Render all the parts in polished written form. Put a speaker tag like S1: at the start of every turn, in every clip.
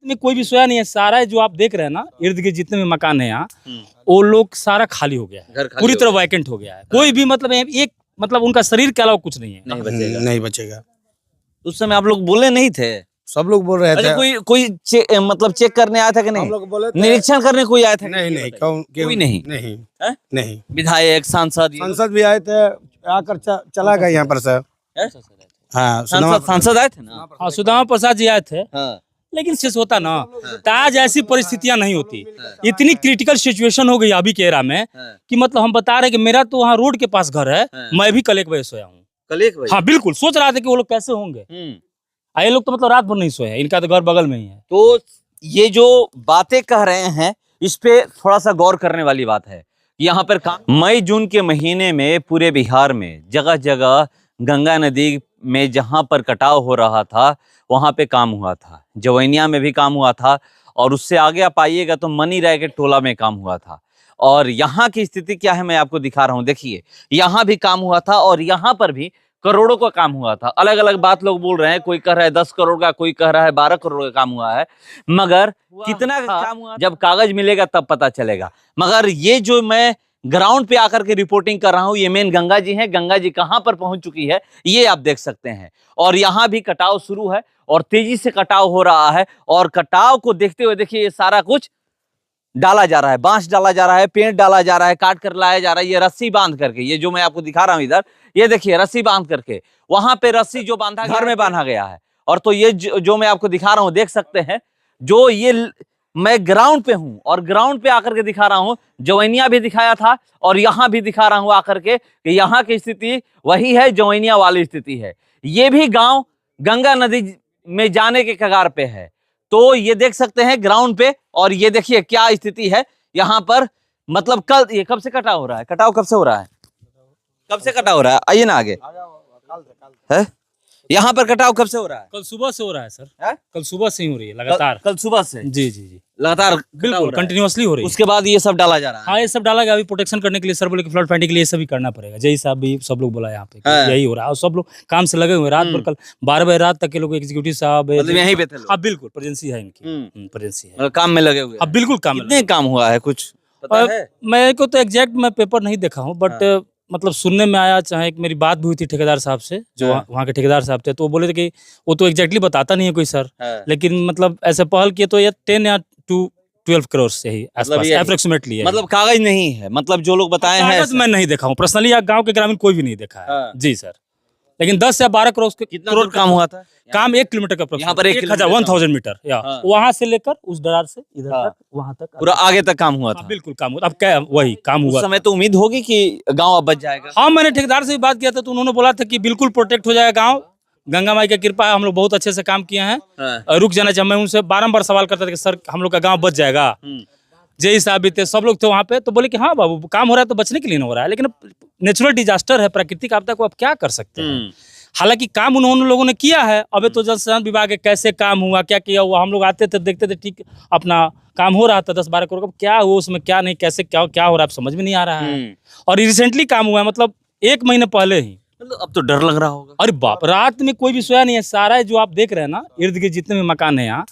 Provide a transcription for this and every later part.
S1: में कोई भी सोया नहीं है। सारा जो आप देख रहे हैं ना, इर्द गिर्द जितने भी मकान है यहाँ, वो लोग सारा खाली हो गया है, पूरी तरह वैकेंट हो गया है। कोई भी मतलब एक मतलब उनका शरीर के अलावा कुछ नहीं है।
S2: नहीं बचेगा।
S3: उस समय आप लोग बोले नहीं थे?
S2: सब लोग बोल रहे थे।
S3: अच्छा, कोई मतलब चेक करने आया था कि नहीं?
S2: हम लोग बोले थे।
S3: निरीक्षण करने कोई आया था?
S2: नहीं
S3: कोई नहीं।
S2: नहीं।
S3: विधायक, सांसद
S2: भी आए थे, आकर चला गए यहाँ पर सर। हाँ,
S3: सांसद आए थे ना?
S1: हाँ, सुदामा प्रसाद जी आए थे।
S3: हाँ।
S1: लेकिन शेष होता ना, तो आज ऐसी परिस्थितियां नहीं होती। इतनी क्रिटिकल सिचुएशन हो गई अभी के एरा में कि मतलब हम बता रहे कि मेरा तो वहाँ रोड के पास घर है, मैं भी कल 1 बजे सोया हूँ।
S3: कल 1 बजे?
S1: हाँ बिल्कुल, सोच रहा था कि वो लोग कैसे होंगे। ये लोग तो मतलब रात भर नहीं सोए हैं, इनका तो घर बगल में ही है।
S3: तो ये जो बातें कह रहे हैं, इस पे थोड़ा सा गौर करने वाली बात है। यहाँ पर मई जून के महीने में पूरे बिहार में जगह जगह गंगा नदी में जहाँ पर कटाव हो रहा था, वहाँ पे काम हुआ था। जवैनिया में भी काम हुआ था, और उससे आगे आप आइएगा तो मनी राय के टोला में काम हुआ था। और यहाँ की स्थिति क्या है मैं आपको दिखा रहा हूँ। देखिए, यहाँ भी काम हुआ था और यहाँ पर भी करोड़ों का काम हुआ था। अलग अलग बात लोग बोल रहे हैं, कोई कह रहा है 10 करोड़ का, कोई कह रहा है 12 करोड़ का काम हुआ है, मगर कितना काम हुआ जब कागज मिलेगा तब पता चलेगा। मगर ये जो मैं ग्राउंड पे आकर के रिपोर्टिंग कर रहा हूँ, ये मेन गंगा जी है। गंगा जी कहाँ पर पहुंच चुकी है ये आप देख सकते हैं। और यहाँ भी कटाव शुरू है और तेजी से कटाव हो रहा है। और कटाव को देखते हुए देखिए, ये सारा कुछ डाला जा रहा है, बांस डाला जा रहा है, पेड़ डाला जा रहा है, काट कर लाया जा रहा है। ये रस्सी बांध करके, ये जो मैं आपको दिखा रहा हूँ इधर, ये देखिए रस्सी बांध करके, वहां पे रस्सी जो बांधा घर में बांधा गया है। और तो ये जो मैं आपको दिखा रहा हूँ, देख सकते हैं, जो ये मैं ग्राउंड पे हूं और ग्राउंड पे आकर के दिखा रहा हूं। जवैनिया भी दिखाया था और यहां भी दिखा रहा हूं आकर के कि यहां की स्थिति वही है, जवैनिया वाली स्थिति है। ये भी गांव गंगा नदी में जाने के कगार पे है। तो ये देख सकते हैं ग्राउंड पे, और ये देखिए क्या स्थिति है यहाँ पर। मतलब कल ये कब से कटाव हो रहा है? कटाव कब से हो रहा है? कब से कटाव हो रहा है? आइए ना आगे। है यहाँ पर कटाव कब से हो रहा है?
S1: कल सुबह से हो रहा है सर। कल सुबह से ही हो रही है लगातार।
S3: कल सुबह से?
S1: जी जी जी,
S3: लगातार
S1: बिल्कुल कंटिन्यूअसली हो रही है।
S3: उसके बाद ये सब डाला जा रहा है?
S1: हाँ, ये सब डाला गया अभी प्रोटेक्शन करने के लिए। सर बोले कि फ्लड फाइटिंग के लिए ये सब भी करना पड़ेगा। जय साहब भी सब लोग बोला यहाँ पे यही हो रहा है, और सब लोग काम से लगे हुए रात भर। कल 12 बजे रात तक के लोग एग्जीक्यूटिव साहब
S3: यहीं पे थे।
S1: हाँ बिल्कुल, प्रेजेंसी है इनकी, प्रेजेंसी है,
S3: काम में लगे हुए।
S1: अब बिल्कुल काम।
S3: कितने काम हुआ है कुछ पता है?
S1: मेरे को तो एग्जैक्ट मैं पेपर नहीं देखा हूँ, बट मतलब सुनने में आया। चाहे एक मेरी बात भी हुई थी ठेकेदार साहब से, जो वहाँ के ठेकेदार साहब थे, तो वो बोले थे कि वो तो एग्जैक्टली बताता नहीं है कोई सर, लेकिन मतलब ऐसे पहल किए तो ये 10 या 12 करोड़ से ही आसपास अप्रोक्सीमेटली है।
S3: मतलब कागज नहीं है, मतलब जो लोग बताए हैं।
S1: कागज मैं नहीं देखा हूँ पर्सनली, या गांव के ग्रामीण कोई भी नहीं देखा है। जी सर, लेकिन 10 या 12 करोड़
S3: करोड़ काम हुआ था।
S1: काम 1 किलोमीटर का,
S3: यहाँ पर
S1: 1000 मीटर, वहां से लेकर उस दरार से इधर तक, वहां तक
S3: पूरा आगे तक काम हुआ था।
S1: बिल्कुल काम हुआ। अब क्या वही काम हुआ।
S3: उस समय तो उम्मीद होगी कि गांव अब बच जाएगा।
S1: हाँ, मैंने ठेकेदार से भी बात किया था, तो उन्होंने बोला था कि बिल्कुल प्रोटेक्ट हो जाएगा गाँव। गंगा माई की कृपा है, हम लोग बहुत अच्छे से काम किए हैं। रुक जाना चाहिए। मैं उनसे बारम्बार सवाल करता था कि सर हम लोग का गाँव बच जाएगा। जय साहब भी थे, सब लोग थे वहाँ पे, तो बोले कि हाँ बाबू काम हो रहा है तो बचने के लिए नहीं हो रहा है, लेकिन नेचुरल डिजास्टर है, प्राकृतिक आपदा को आप क्या कर सकते हैं। हालांकि काम उन्होंने लोगों ने किया है। अबे तो जल संसाधन विभाग के कैसे काम हुआ, क्या किया हुआ, हम लोग आते थे देखते थे, ठीक अपना काम हो रहा था 10-12 करोड़ का। क्या हुआ उसमें, क्या नहीं, कैसे क्या हो रहा है, समझ में नहीं आ रहा है। और रिसेंटली काम हुआ है, मतलब 1 महीने पहले ही।
S3: मतलब अब तो डर लग रहा होगा।
S1: अरे बाप, रात में कोई भी सोया नहीं है। सारा जो आप देख रहे हैं ना, इर्द गिर्द जितने भी मकान है यहाँ,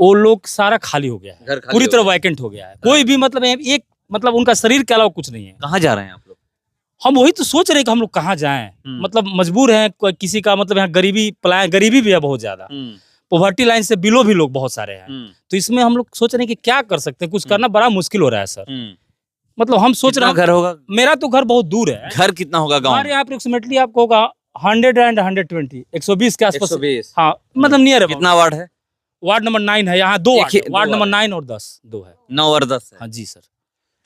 S1: वो लोग सारा खाली हो गया है, पूरी तरह वैकेंट हो गया है। कोई भी मतलब एक मतलब उनका शरीर के अलावा कुछ नहीं है।
S3: कहाँ जा रहे हैं आप लोग?
S1: हम वही तो सोच रहे हैं कि हम लोग कहाँ जाएं। मतलब मजबूर हैं, किसी का मतलब यहाँ गरीबी भी है बहुत ज्यादा। पॉवर्टी लाइन से बिलो भी लोग बहुत सारे हैं। तो इसमें हम लोग सोच रहे हैं कि क्या कर सकते हैं। कुछ करना बड़ा मुश्किल हो रहा है सर। मतलब हम सोच रहे हैं।
S3: घर होगा?
S1: मेरा तो घर बहुत दूर है।
S3: घर कितना होगा गाँव?
S1: हमारे यहाँ अप्रोक्सीमेटली आपको होगा 100 एंड 120, 120 के आसपास।
S3: 120?
S1: हाँ, मतलब नियर है।
S3: कितना वार्ड है?
S1: वार्ड नंबर 9 है यहाँ, 2 वार्ड नंबर 9 और 10, 2 है।
S3: 9 और 10 है।
S1: हाँ जी सर।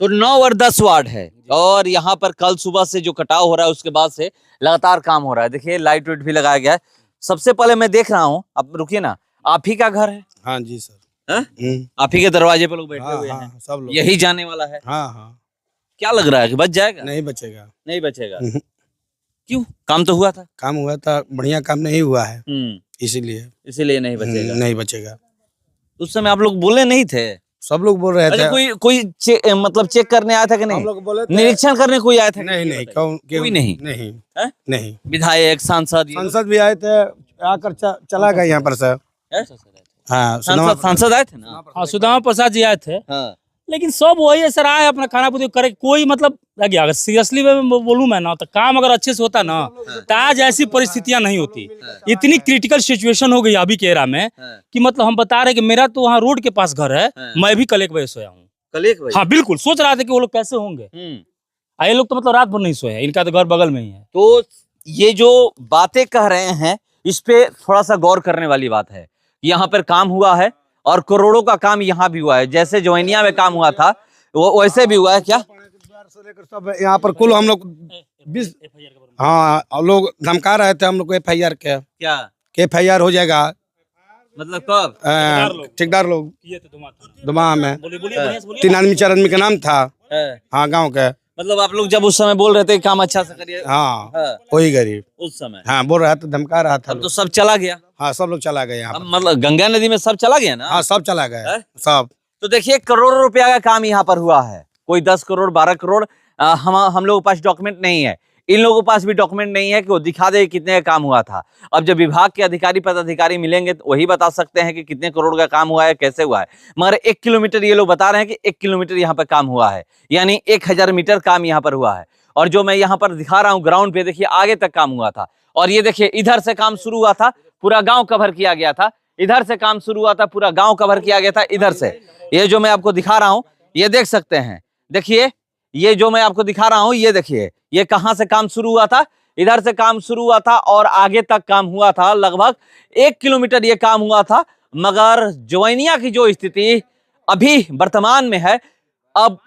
S3: तो 9 और 10 वार्ड है, और यहाँ पर कल सुबह से जो कटाव हो रहा है उसके बाद से लगातार काम हो रहा है। देखिए लाइट वेट भी लगाया गया है। सबसे पहले मैं देख रहा हूँ, अब रुकिए ना, आप ही का घर है?
S2: हाँ जी सर।
S3: आप ही के दरवाजे पे लोग बैठे हुए हैं,
S2: सब लोग
S3: यही जाने वाला है।
S2: हाँ।
S3: क्या लग रहा है कि बच जाएगा?
S2: नहीं बचेगा।
S3: नहीं बचेगा? क्यों? काम तो हुआ था।
S2: काम हुआ था, बढ़िया काम नहीं हुआ है, इसीलिए
S3: नहीं बचेगा।
S2: नहीं बचेगा।
S3: उस समय आप लोग बोले नहीं थे?
S2: सब लोग बोल रहे थे।
S3: कोई मतलब चेक करने आया था कि नहीं?
S2: हम लोग बोले थे।
S3: निरीक्षण करने कोई आया था?
S2: नहीं
S3: कोई
S2: नहीं।
S3: विधायक, सांसद
S2: भी आए थे, आकर चला गया यहाँ पर सर। हाँ
S3: सांसद आए थे ना।
S1: हाँ, सुदामा प्रसाद जी आए थे,
S3: हाँ।
S1: लेकिन सब वही है सर, आए अपना खाना पूरी करे, कोई मतलब लगे। अगर सीरियसली में बोलूँ मैं ना, तो काम अगर अच्छे से होता ना, तो आज ऐसी परिस्थितियां नहीं होती। इतनी क्रिटिकल सिचुएशन हो गई अभी के एरा में कि मतलब हम बता रहे कि मेरा तो वहाँ रोड के पास घर है, मैं भी कल 1 बजे सोया हूँ।
S3: कल 1 बजे?
S1: हाँ बिल्कुल, सोच रहा था कि वो लोग कैसे होंगे। ये लोग तो मतलब रात भर नहीं सोए हैं, इनका तो घर बगल में ही है।
S3: तो ये जो बातें कह रहे हैं, इस पे थोड़ा सा गौर करने वाली बात है। यहाँ पर काम हुआ है और करोड़ों का काम यहाँ भी हुआ है। जैसे जोइनिया में काम हुआ था वो वैसे भी हुआ है क्या?
S2: सब यहाँ पर कुल हम लोग 20 हाँ लोग धमका रहे थे हम लोग को FIR के
S3: क्या
S2: FIR हो जाएगा।
S3: मतलब कब?
S2: ठेकेदार लोग
S1: किए थे तुम्हारे
S2: दुमा में
S1: बोलिए बढ़िया से बोलिए।
S2: 3 आदमी 4 आदमी का नाम था। हाँ गांव के।
S3: मतलब आप लोग जब उस समय बोल रहे थे काम अच्छा से करिए,
S2: हाँ
S3: हाँ,
S2: वही गरीब
S3: उस समय
S2: हाँ बोल रहा था, धमका रहा था।
S3: अब तो सब चला गया।
S2: हाँ सब लोग चला गए यहाँ
S3: अब
S2: पर।
S3: मतलब गंगा नदी में सब चला गया ना।
S2: हाँ सब चला गए
S3: है?
S2: सब।
S3: तो देखिए करोड़ों रुपया का काम यहाँ पर हुआ है। कोई 10 करोड़ 12 करोड़ हम लोगों के पास डॉक्यूमेंट नहीं है, इन लोगों के पास भी डॉक्यूमेंट नहीं है कि वो दिखा दे कितने का काम हुआ था। अब जब विभाग के अधिकारी पदाधिकारी मिलेंगे तो वही बता सकते हैं कि कितने करोड़ का काम हुआ है, कैसे हुआ है। मगर 1 किलोमीटर ये लोग बता रहे हैं कि 1 किलोमीटर यहाँ पर काम हुआ है, यानी 1000 मीटर काम यहाँ पर हुआ है। और जो मैं यहाँ पर दिखा रहा हूँ ग्राउंड पे, देखिए आगे तक काम हुआ था। और ये देखिए इधर से काम शुरू हुआ था, पूरा गाँव कवर किया गया था। इधर से काम शुरू हुआ था, पूरा गाँव कवर किया गया था। इधर से ये जो मैं आपको दिखा रहा हूँ, ये देख सकते हैं। देखिए ये जो मैं आपको दिखा रहा हूं, ये देखिए ये कहां से काम शुरू हुआ था। इधर से काम शुरू हुआ था और आगे तक काम हुआ था। लगभग 1 किलोमीटर ये काम हुआ था। मगर जोइनिया की जो स्थिति अभी वर्तमान में है, अब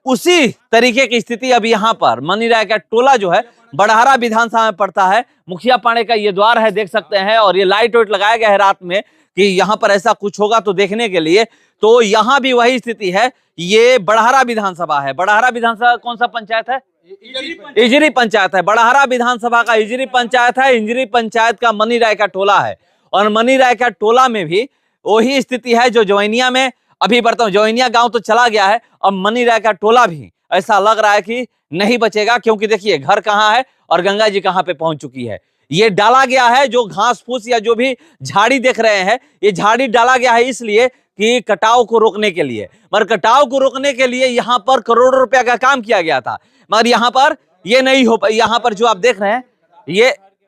S3: उसी तरीके की स्थिति अब यहाँ पर मनी राय का टोला जो है बड़हरा विधानसभा में पड़ता है। मुखिया पाड़े का ये द्वार है, देख सकते हैं। और ये लाइट वाइट लगाया गया है रात में कि यहाँ पर ऐसा कुछ होगा तो देखने के लिए। तो यहाँ भी वही स्थिति है। ये बड़हरा विधानसभा है। बड़हरा विधानसभा कौन सा पंचायत है? इजरी पंचायत है। बड़हरा विधानसभा का इजरी पंचायत है। इजरी पंचायत का मनी राय का टोला है। और मनी राय का टोला में भी वही स्थिति है जो जोइनिया में अभी वर्तमान। जोइनिया गांव तो चला गया है, अब मनी राय का टोला भी ऐसा लग रहा है कि नहीं बचेगा। क्योंकि देखिए घर कहाँ है और गंगा जी कहाँ पे पहुंच चुकी है। ये डाला गया है, जो घास फूस या जो भी झाड़ी देख रहे हैं, ये झाड़ी डाला गया है इसलिए कि कटाव को रोकने के लिए। मगर कटाव को रोकने के लिए यहाँ पर करोड़ों रुपया का काम किया गया था। मगर यहाँ पर ये नहीं हो पाया। यहाँ पर जो आप देख रहे हैं,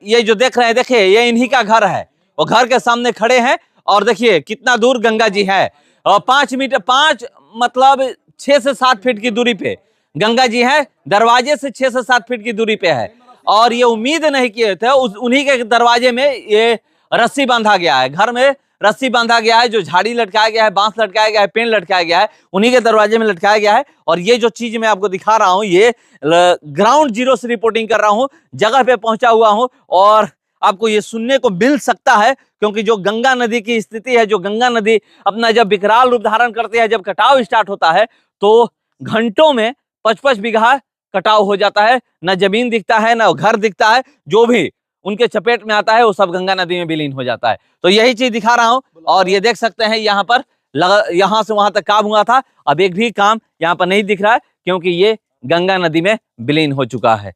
S3: ये जो देख रहे हैं, देखिए ये इन्हीं का घर है। वो घर के सामने खड़े हैं और देखिए कितना दूर गंगा जी है। और 5 मतलब 6 से 7 फीट की दूरी पे गंगा जी है। दरवाजे से 6 से 7 फीट की दूरी पे है। और ये उम्मीद नहीं किए थे, उन्हीं के दरवाजे में ये रस्सी बांधा गया है। घर में रस्सी बांधा गया है, जो झाड़ी लटकाया गया है, बांस लटकाया गया है, पेड़ लटकाया गया है, उन्हीं के दरवाजे में लटकाया गया है। और ये जो चीज मैं आपको दिखा रहा हूं, ये ग्राउंड जीरो से रिपोर्टिंग कर रहा हूं, जगह पे पहुंचा हुआ हूं। और आपको ये सुनने को मिल सकता है क्योंकि जो गंगा नदी की स्थिति है, जो गंगा नदी अपना जब विकराल रूप धारण करती है, जब कटाव स्टार्ट होता है तो घंटों में 55 बीघा कटाव हो जाता है। न जमीन दिखता है, न घर दिखता है। जो भी उनके चपेट में आता है वो सब गंगा नदी में विलीन हो जाता है। तो यही चीज दिखा रहा हूं। और ये देख सकते हैं यहाँ पर यहाँ से वहां तक काम हुआ था। अब एक भी काम यहाँ पर नहीं दिख रहा है क्योंकि ये गंगा नदी में विलीन हो चुका है।